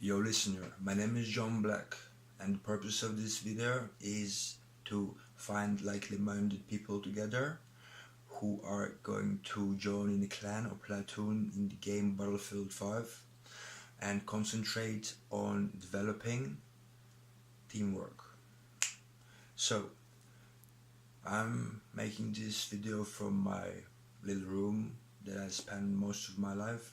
Yo listener, my name is John Black, and the purpose of this video is to find likely-minded people together who are going to join in a clan or platoon in the game Battlefield 5 and concentrate on developing teamwork. So, I'm making this video from my little room that I spent most of my life.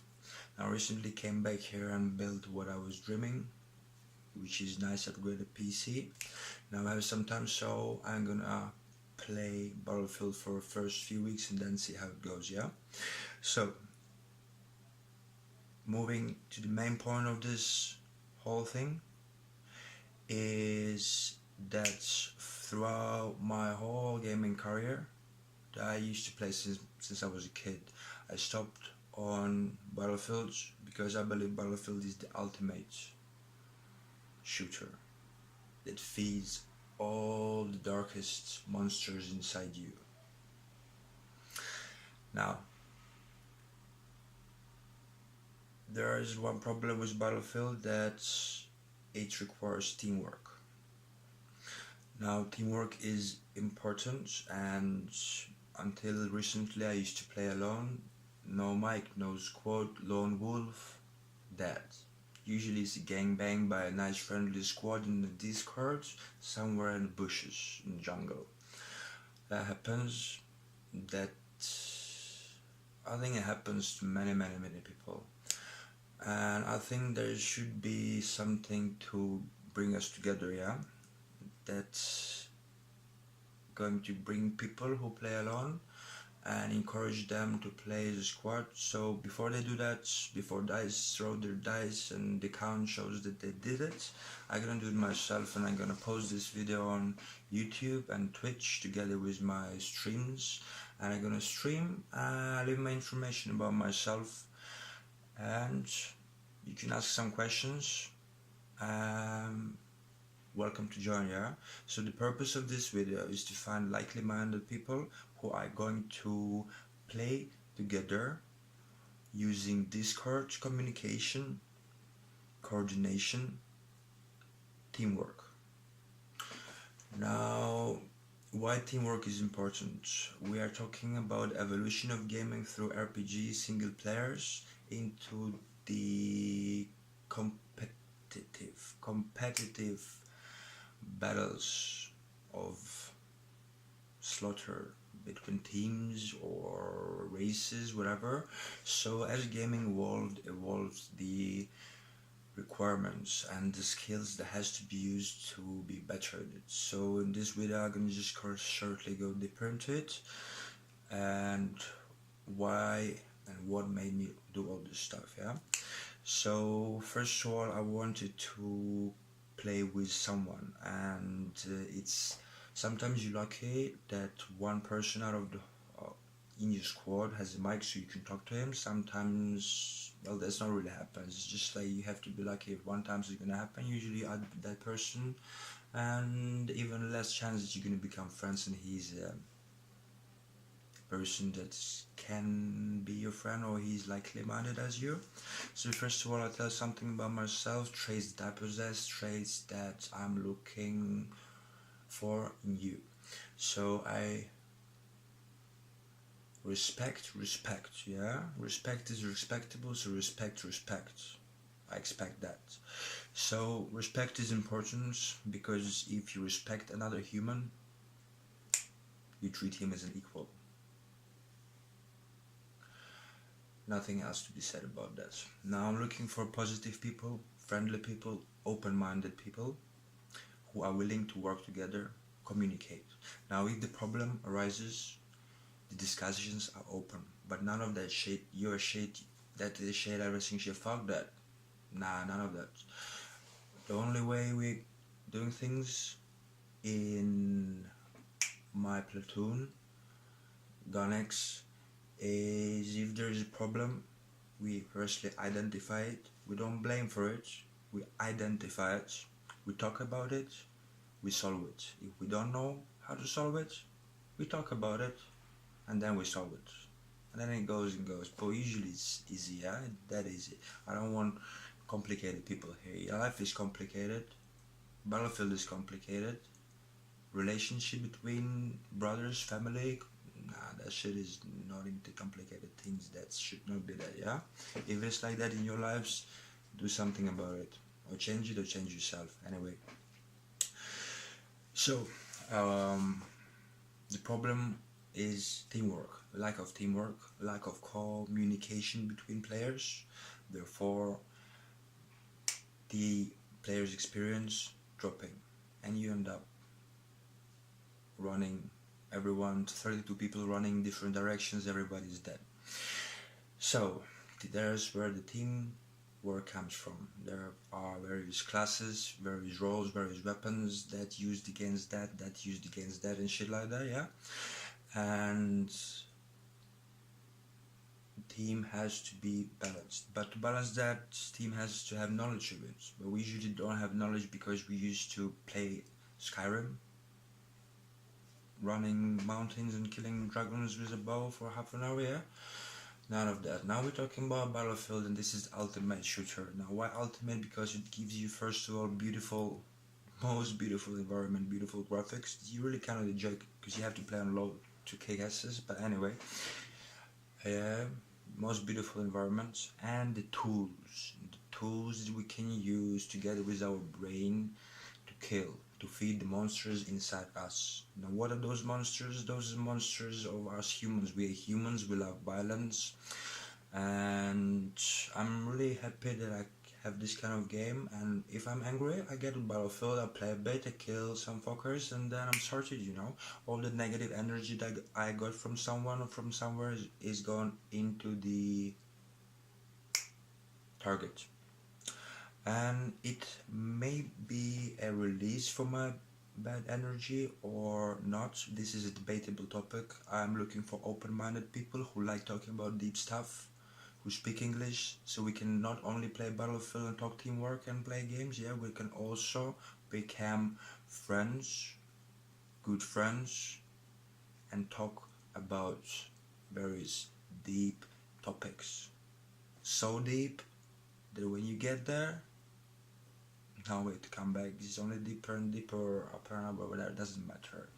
I recently came back here and built what I was dreaming, which is nice upgraded PC. Now I have some time, so I'm gonna play Battlefield for the first few weeks and then see how it goes, yeah? So, moving to the main point of this whole thing is that throughout my whole gaming career that I used to play since I was a kid, I stopped on Battlefield because I believe Battlefield is the ultimate shooter that feeds all the darkest monsters inside you. Now, there is one problem with Battlefield, that it requires teamwork. Now, teamwork is important, and until recently I used to play alone. No mic, no squad, lone wolf, dead. Usually it's a gangbang by a nice friendly squad in the Discord, somewhere in the bushes, in the jungle. That happens, I think it happens to many people. And I think there should be something to bring us together, yeah? That's going to bring people who play alone and encourage them to play as a squad. So before they do that, before dice throw their dice and the count shows that they did it, I'm gonna do it myself, and I'm gonna post this video on YouTube and Twitch together with my streams, and I'm gonna stream, leave my information about myself, and you can ask some questions. Welcome to join, yeah? So the purpose of this video is to find likely-minded people who are going to play together using Discord communication, coordination, teamwork. Now, why teamwork is important? We are talking about evolution of gaming through RPG single players into the competitive battles of slaughter between teams or races, whatever. So as gaming evolves the requirements and the skills that has to be used to be better at it. So in this video I'm gonna just shortly go deeper into it and why and what made me do all this stuff, yeah? So first of all, I wanted to play with someone, and it's sometimes you're lucky that one person out of the in your squad has a mic so you can talk to him. Sometimes, well, that's not really happens. It's just like you have to be lucky. If one time it's gonna happen, usually you add that person, and even less chance that you're gonna become friends and he's a person that can be your friend or he's likely-minded as you. So first of all, I'll tell something about myself, traits that I possess, traits that I'm looking for in you. So I respect, yeah? Respect is respectable, so respect. I expect that. So respect is important because if you respect another human, you treat him as an equal. Nothing else to be said about that. Now I'm looking for positive people, friendly people, open-minded people who are willing to work together, communicate. Now if the problem arises, the discussions are open, but none of that shit, you're shit, that is shit, everything shit, fuck that. Nah, none of that. The only way we're doing things in my platoon, GUNx, is if there is a problem, we firstly identify it. We don't blame for it, we identify it, we talk about it, we solve it. If we don't know how to solve it, we talk about it, and then we solve it. And then it goes and goes. But usually it's easy, yeah? That easy. I don't want complicated people here. Your life is complicated. Battlefield is complicated. Relationship between brothers, family, nah, that shit is not into complicated things. That should not be that, yeah? If it's like that in your lives, do something about it. Or change it or change yourself. Anyway. So, the problem is teamwork. Lack of teamwork, lack of communication between players. Therefore, the player's experience dropping. And you end up running, everyone, 32 people running different directions, everybody's dead. So there's where the teamwork comes from. There are various classes, various roles, various weapons that used against that used against that and shit like that, yeah? And the team has to be balanced. But to balance that, team has to have knowledge of it. But we usually don't have knowledge because we used to play Skyrim, running mountains and killing dragons with a bow for half an hour, yeah? None of that. Now we're talking about Battlefield, and this is ultimate shooter. Now why ultimate? Because it gives you, first of all, beautiful, most beautiful environment, beautiful graphics. You really cannot enjoy because you have to play on low 2K guesses, but anyway. Most beautiful environments and the tools that we can use together with our brain to kill, to feed the monsters inside us. Now what are those monsters? Those are monsters of us humans. We are humans, we love violence, and I'm really happy that I have this kind of game. And if I'm angry, I get to Battlefield, I play a bit, I kill some fuckers, and then I'm sorted, you know. All the negative energy that I got from someone or from somewhere is gone into the target. And it may be a release for my bad energy or not. This is a debatable topic. I'm looking for open-minded people who like talking about deep stuff, who speak English, so we can not only play Battlefield and talk teamwork and play games, yeah, we can also become friends, good friends, and talk about various deep topics. So deep that when you get there, no way to come back. It's only deeper and deeper, up and up, but that doesn't matter.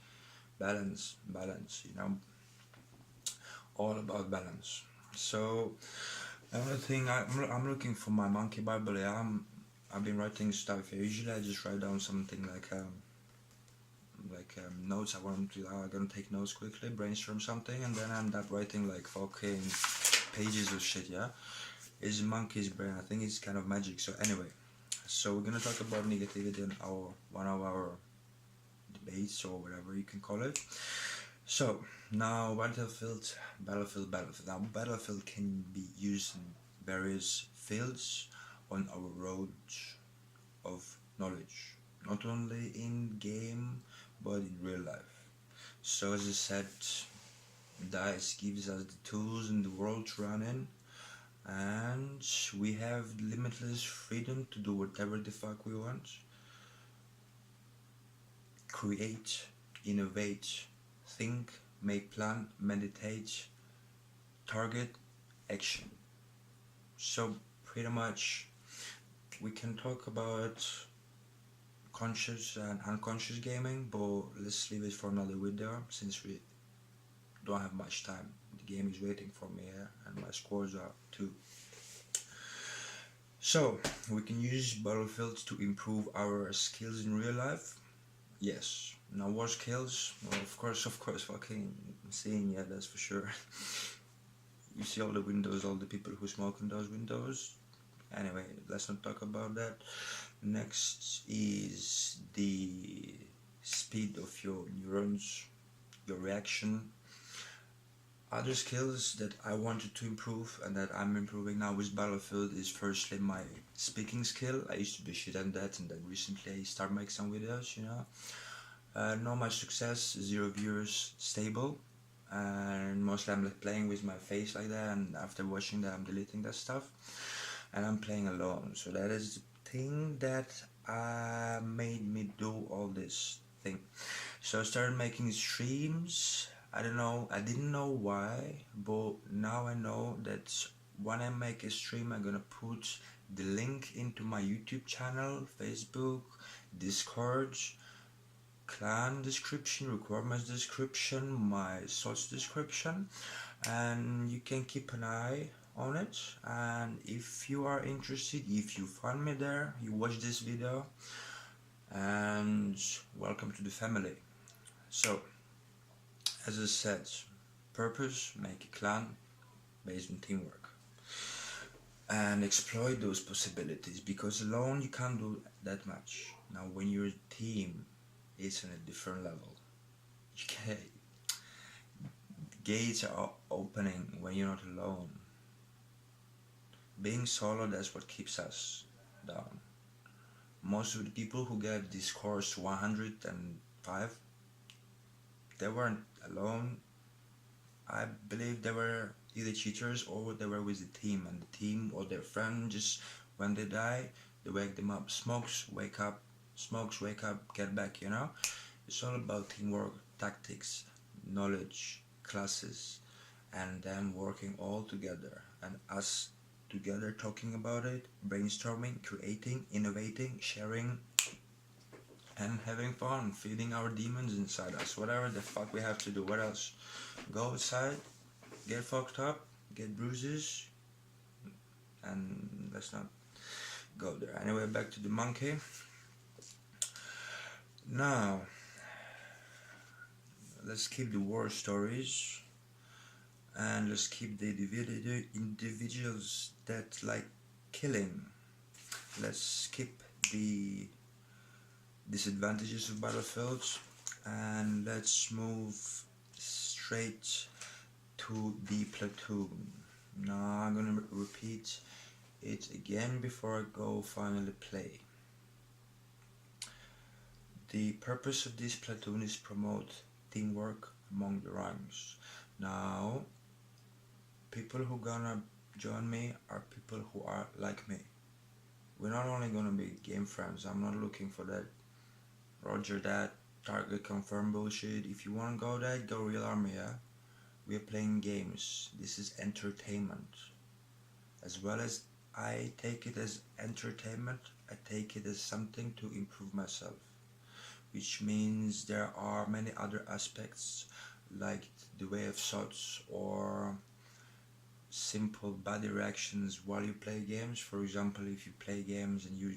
Balance, you know, all about balance. So another thing, I'm looking for my monkey Bible. Yeah, I've been writing stuff. Usually I just write down something like notes. I'm gonna take notes quickly, brainstorm something, and then I end up writing like fucking pages of shit. Yeah, it's monkey's brain. I think it's kind of magic. So anyway, so we're gonna talk about negativity in one of our debates or whatever you can call it. So now Battlefield. Now Battlefield can be used in various fields on our road of knowledge, not only in game but in real life. So as I said, DICE gives us the tools in the world to run in, and we have limitless freedom to do whatever the fuck we want. Create, innovate, think, make plan, meditate, target, action. So pretty much we can talk about conscious and unconscious gaming, but let's leave it for another video since we don't have much time. The game is waiting for me here, and my scores are too. So we can use Battlefield to improve our skills in real life. Yes. Now what skills? Well, of course, fucking seeing, yeah, that's for sure. You see all the windows, all the people who smoke in those windows. Anyway, let's not talk about that. Next is the speed of your neurons, your reaction. Other skills that I wanted to improve and that I'm improving now with Battlefield is firstly my speaking skill. I used to be shit at that, and then recently I started making some videos, you know. Not much success, 0 viewers, stable, and mostly I'm like playing with my face like that, and after watching that I'm deleting that stuff, and I'm playing alone. So that is the thing that made me do all this thing. So I started making streams. I didn't know why, but now I know that when I make a stream I'm gonna put the link into my YouTube channel, Facebook, Discord, clan description, requirements description, my source description, and you can keep an eye on it. And if you are interested, if you find me there, you watch this video, and welcome to the family. So, as I said, purpose, make a clan based on teamwork and exploit those possibilities, because alone you can't do that much. Now when you're a team, it's on a different level. Gates are opening when you're not alone. Being solo, that's what keeps us down. Most of the people who get these scores to 105, they weren't alone. I believe they were either cheaters or they were with the team, and the team or their friend, just when they die, they wake them up. Smokes, wake up. Smokes, wake up, get back, you know? It's all about teamwork, tactics, knowledge, classes, and then working all together, and us together talking about it, brainstorming, creating, innovating, sharing, and having fun, feeding our demons inside us, whatever the fuck we have to do. What else? Go outside, get fucked up, get bruises, and let's not go there. Anyway, back to the monkey. Now, let's keep the war stories, and let's keep the individuals that like killing. Let's skip the disadvantages of battlefields, and let's move straight to the platoon. Now I'm gonna repeat it again before I go finally play. The purpose of this platoon is promote teamwork among the ranks. Now, people who gonna join me are people who are like me. We're not only gonna be game friends. I'm not looking for that Roger that, target confirm bullshit. If you wanna go that, go real army, yeah? We are playing games. This is entertainment. As well as I take it as entertainment, I take it as something to improve myself. Which means there are many other aspects, like the way of shots or simple body reactions while you play games. For example, if you play games and you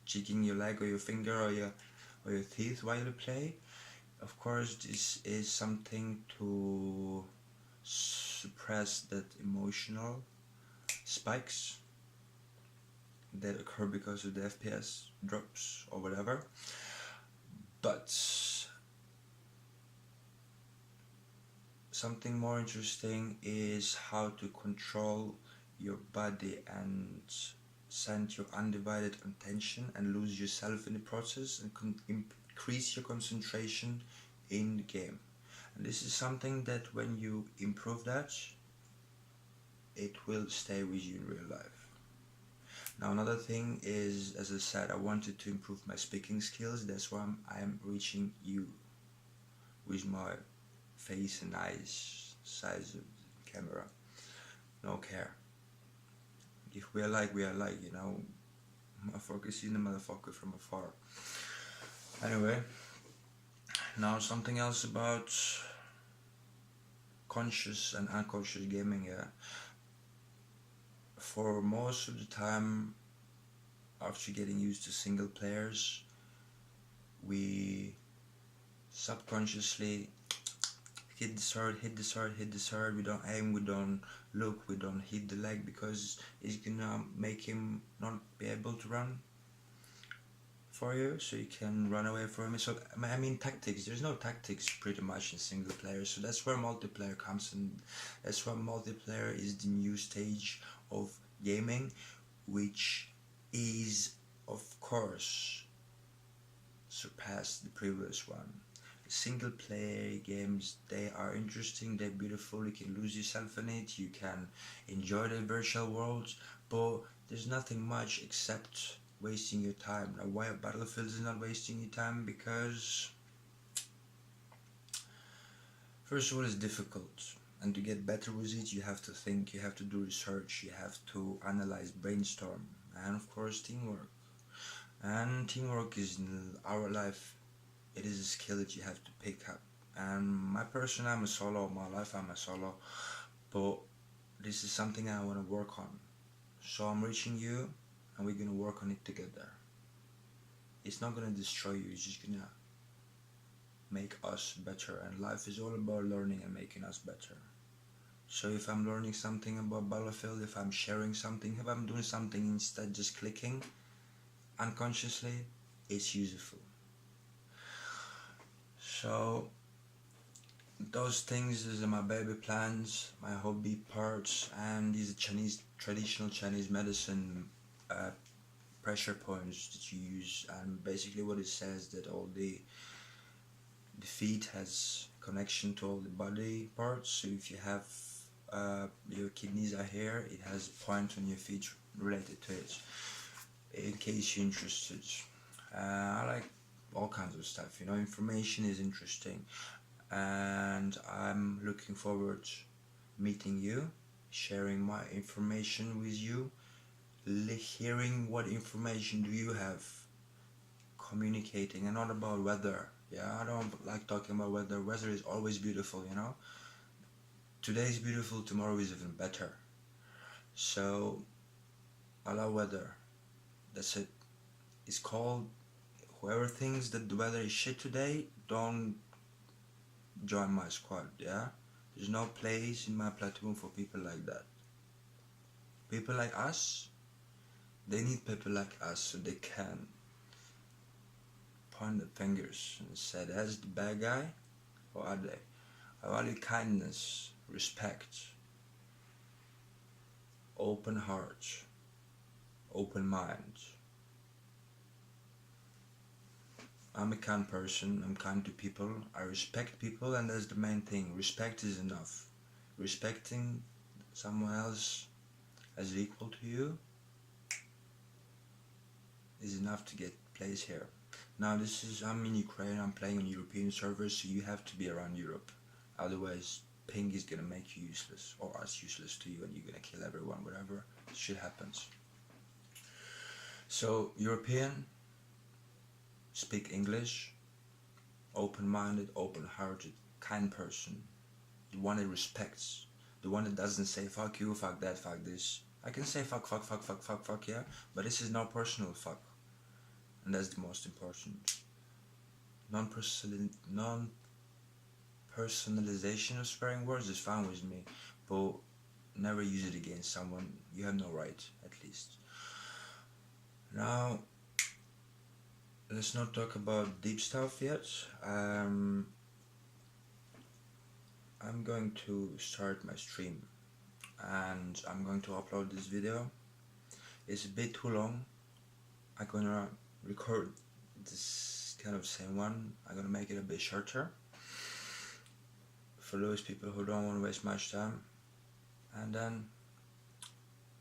jigging your leg or your finger or your teeth while you play, of course this is something to suppress that emotional spikes that occur because of the FPS drops or whatever. But something more interesting is how to control your body and send your undivided attention and lose yourself in the process, and increase your concentration in the game. And this is something that when you improve that, it will stay with you in real life. Now another thing is, as I said, I wanted to improve my speaking skills. That's why I am reaching you with my face and eyes size of the camera. No care. If we are like, you know. Motherfucker seeing the motherfucker from afar. Anyway, now something else about conscious and unconscious gaming, yeah. For most of the time, after getting used to single players, we subconsciously hit the sword, we don't aim, we don't look, we don't hit the leg, because it's gonna make him not be able to run for you, so you can run away from him. So I mean tactics, there's no tactics pretty much in single player, so that's where multiplayer comes in. That's why multiplayer is the new stage of gaming, which is of course surpassed the previous one. Single player games, they are interesting, they're beautiful, you can lose yourself in it, you can enjoy the virtual worlds, but there's nothing much except wasting your time. Now why Battlefield is not wasting your time? Because first of all, it's difficult. And to get better with it, you have to think, you have to do research, you have to analyze, brainstorm, and of course teamwork. And teamwork is in our life, it is a skill that you have to pick up. And my person, I'm a solo, my life I'm a solo, but this is something I want to work on. So I'm reaching you and we're gonna work on it together. It's not gonna destroy you, it's just gonna make us better, and life is all about learning and making us better. So if I'm learning something about Battlefield, if I'm sharing something, if I'm doing something instead just clicking unconsciously, it's useful. So those things are my baby plans, my hobby parts, and these Chinese traditional Chinese medicine pressure points that you use. And basically what it says that all the feet has connection to all the body parts. So if you have your kidneys are here, it has a point on your feet related to it, in case you're interested. I like all kinds of stuff, you know, information is interesting, and I'm looking forward to meeting you, sharing my information with you, hearing what information do you have, communicating, and not about weather. Yeah, I don't like talking about weather. Weather is always beautiful, you know. Today is beautiful, tomorrow is even better. So I love weather. That's it. It's called, whoever thinks that the weather is shit today, don't join my squad, yeah? There's no place in my platoon for people like that. People like us, they need people like us so they can point the fingers and say, that's the bad guy, or are they? I value kindness, respect, open heart, open mind. I'm a kind person, I'm kind to people, I respect people, and that's the main thing. Respect is enough. Respecting someone else as equal to you is enough to get place here. Now I'm in Ukraine, I'm playing on European servers, so you have to be around Europe. Otherwise, ping is gonna make you useless, or us useless to you, and you're gonna kill everyone, whatever shit happens. So, European, speak English, open-minded, open-hearted, kind person. The one that respects. The one that doesn't say fuck you, fuck that, fuck this. I can say fuck, yeah, but this is not personal fuck. And that's the most important. Non-personalization of swearing words is fine with me, but never use it against someone. You have no right, at least. Now, let's not talk about deep stuff yet. I'm going to start my stream, and I'm going to upload this video. It's a bit too long. I'm gonna record this kind of same one. I'm gonna make it a bit shorter for those people who don't want to waste much time. And then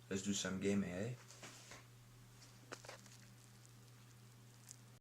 let's do some gaming, eh?